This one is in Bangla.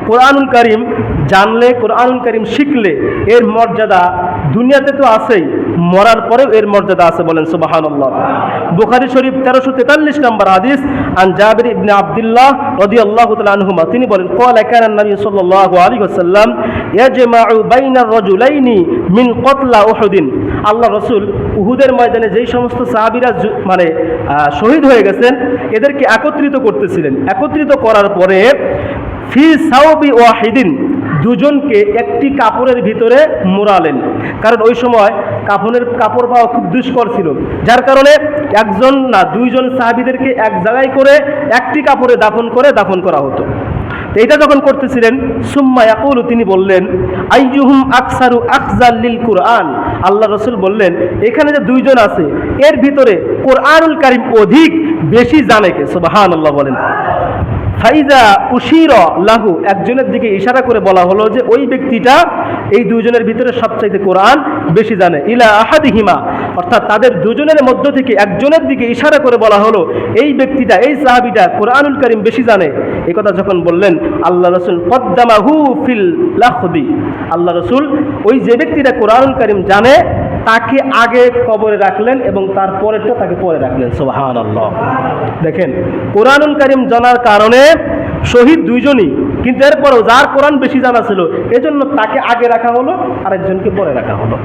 কোরআনুল কারীম জানলে, কোরআনুল কারীম শিখলে এর মর্যাদা দুনিয়াতে তো আছেই, মরার পরেও এর মর্যাদা আছে। বলেন সুবহানাল্লাহ। বুখারী শরীফ 1343 নম্বর হাদিস, আন জাবির ইবনে আব্দুল্লাহ রাদিয়াল্লাহু তাআলা আনহুমা, তিনি বলেন ক্বালা কানা নবী সাল্লাল্লাহু আলাইহি ওয়াসাল্লাম ইয়াজমাউ বাইনার রাজুলাইনি মিন কতলা উহুদিন। আল্লাহ রাসূল উহুদের ময়দানে যেই সমস্ত সাহাবীরা মানে শহীদ হয়ে গেছেন এদেরকে একত্রিত করতেছিলেন। একত্রিত করার পরে ফি সাওবি ওয়াহিদিন, দুজনকে একটি কাপড়ের ভিতরে মোড়ালেন। কারণ ওই সময় কাপড় পাওয়া খুব দুষ্কর ছিল, যার কারণে একজন না দুইজন সাহাবীদেরকে এক জায়গায় করে একটি কাপড়ে দাফন করা হতো। এইটা যখন করতেছিলেন, সুম্মা ইয়াকুলু, তিনি বললেন আইয়ুহুম আকসারু আখজাল লিল কুরআন। আল্লাহ রাসূল বললেন এখানে যে দুইজন আছে এর ভিতরে কোরআনুল কারীম অধিক বেশি জানে কে? সুবহানাল্লাহ বলেন। ফাইজা উশিরা লাহু, একজনের দিকে ইশারা করে বলা হলো যে ওই ব্যক্তিটা এই দুজনের ভিতরে সবচাইতে কোরআন বেশি জানে। ইলা আহাদিহিমা, অর্থাৎ তাদের দুজনের মধ্য থেকে একজনের দিকে ইশারা করে বলা হলো এই ব্যক্তিটা, এই সাহাবীটা কোরআনুল কারীম বেশি জানে। এই কথা যখন বললেন আল্লাহ রাসূল কদ্দামাহু ফিল লাখদি, আল্লাহ রাসূল ওই যে ব্যক্তিটা কোরআনুল কারীম জানে তাকে আগে কবরে রাখলেন এবং তার পরেরটা তাকে পরে রাখলেন। সুবহানাল্লাহ। দেখেন কোরআনুল কারীম জানার কারণে শহীদ দুইজনই, কিন্তু এরপরেও যার কোরআন বেশি জানা ছিল এজন্য তাকে আগে রাখা হলো, আরেকজনকে পরে রাখা হলো।